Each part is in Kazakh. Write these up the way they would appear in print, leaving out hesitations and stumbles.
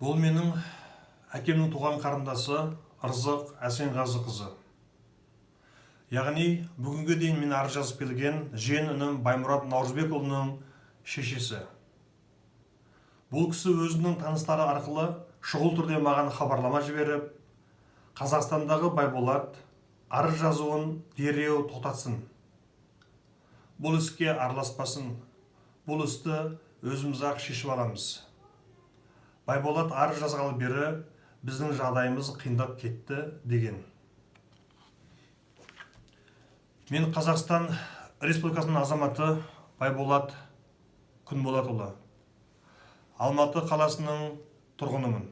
Бұл менің әкемнің туған қарындасы Ырзық Әсенғазы қызы. Яғни бүгінге дейін мен арыз жазып келген жиен інім Баймұрат Наурызбекұлының шешесі. Бұл кісі өзінің таныстары арқылы шұғыл түрде маған хабарлама жіберіп, Қазақстандағы Байболат арыз жазуын дереу тоқтатсын. Бұл іске араласпасын. Бұл істі өзіміз-ақ шешіп аламыз. Байболат арыз жазғалы бері біздің жағдайымыз қиындап кетті деген. Мен Қазақстан Республикасының азаматы Байболат Күнболатұлы. Алматы қаласының тұрғынымын.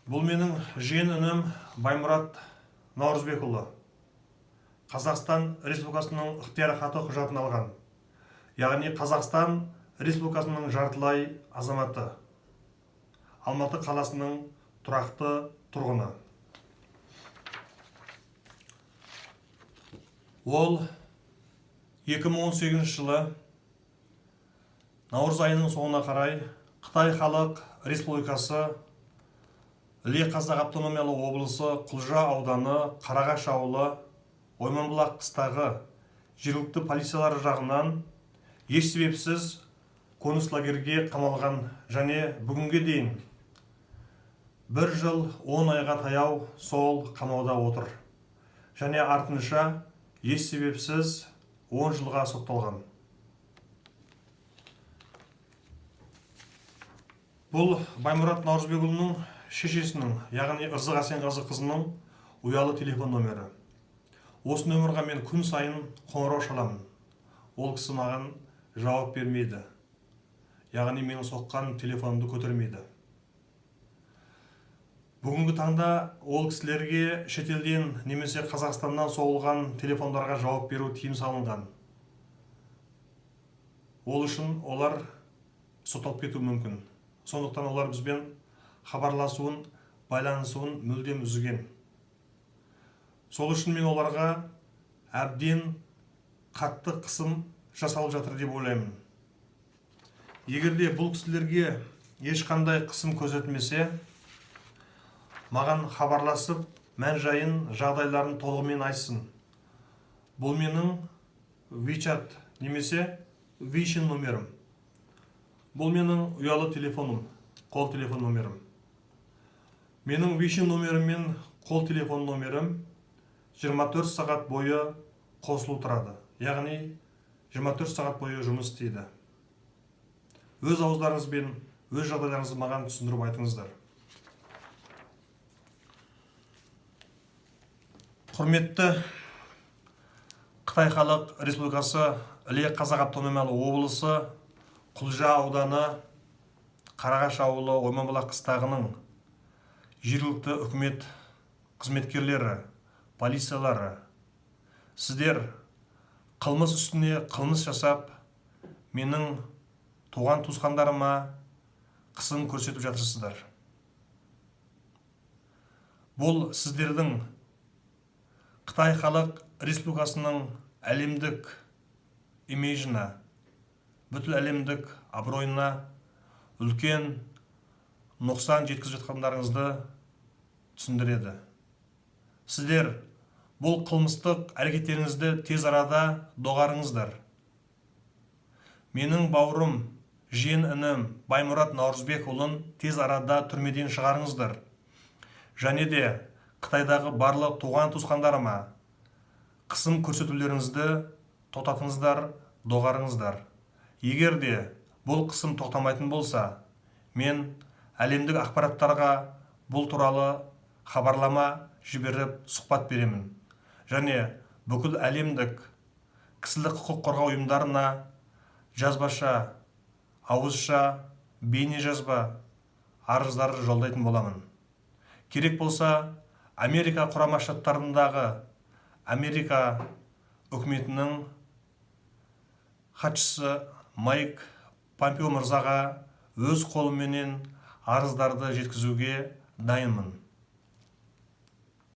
Бұл менің жиен інім Баймұрат Наурызбекұлы. Қазақстан Республикасының ықтияр хаты құжатын алған. Яғни Қазақстан Республикасының жартылай азаматы. Алматы қаласының тұрақты тұрғыны. Ол 2018 жылы наурыз айының соңына қарай Қытай Халық Республикасы Іле Қазақ автономиялы облысы Құлжа ауданы Қарағаш ауылы Ойманбұлақ қыстағы жергілікті полициялары жағынан еш себепсіз концлагерге қамалған және бүгінге дейін 1 жыл 10 айға таяу сол қамауда отыр. Және артынша еш себепсіз 10 жылға сотталған. Бұл Баймұрат Наурызбекұлының шешесінің, яғни Ырзық Әсенғазы қызының ұялы телефон номері. Осы нөмірға мен күн сайын қоңырау шаламын. Ол кісі маған жауап бермейді. Яғни менің соққан телефонымды көтермейді. Бүгінгі таңда ол кісілерге шетелден немесе Қазақстаннан соғылған телефондарға жауап беру тыйым салынған. Ол үшін олар сотталып кетуі мүмкін. Сондықтан олар бізбен хабарласуын, байланысуын мүлдем үзген. Сол үшін мен оларға әбден қатты қысым жасалып жатыр деп ойлаймын. Егерде бұл кісілерге ешқандай қысым көрсетілмесе, маған хабарласып, мән-жайын, жағдайларын толығымен айтсын. Бұл менің WeChat немесе Weixin номерім. Бұл менің ұялы телефоным, қол телефон номерім. Менің Weixin номерім мен қол телефон номерім 24 сағат бойы қосылу тұрады. Яғни 24 сағат бойы жұмыс істейді. Өз ауыздарыңызбен, өз жағдайларыңызды маған түсіндіріп айтыңыздар. Құрметті Қытай Халық Республикасы Іле Қазақ автономиялы облысы Құлжа ауданы Қарағаш ауылы Ойманбұлақ қыстағының жергілікті үкімет қызметкерлері, полициялары, сіздер қылмыс үстіне қылмыс жасап, менің туған туысқандарыма қысым көрсетіп жатырсыздар. Бұл сіздердің Қытай Халық Республикасының әлемдік имиджіне, бүткіл әлемдік абыройына үлкен нұқсан жеткізіп жатқандарыңызды түсіндіреді. Сіздер бұл қылмыстық әрекеттеріңізді тез арада доғарыңыздар. Менің бауырым, жиен інім Баймұрат Наурызбекұлын тез арада түрмеден шығарыңыздар. Және де Қытайдағы барлық туған туысқандарыма қысым көрсетулеріңізді тоқтатыңыздар, доғарыңыздар. Егер де бұл қысым тоқтамайтын болса, мен әлемдік ақпараттарға бұл туралы хабарлама жіберіп сұхбат беремін. Және бүкіл әлемдік кісілік құқық қорғау ұйымдарына жазбаша, ауызша, бейне жазба арыздар жолдайтын боламын. Керек болса, Америка Құрама Штаттарындағы Америка үкіметінің хатшысы Майк Помпео мырзаға өз қолыменен арыздарды жеткізуге дайынмын.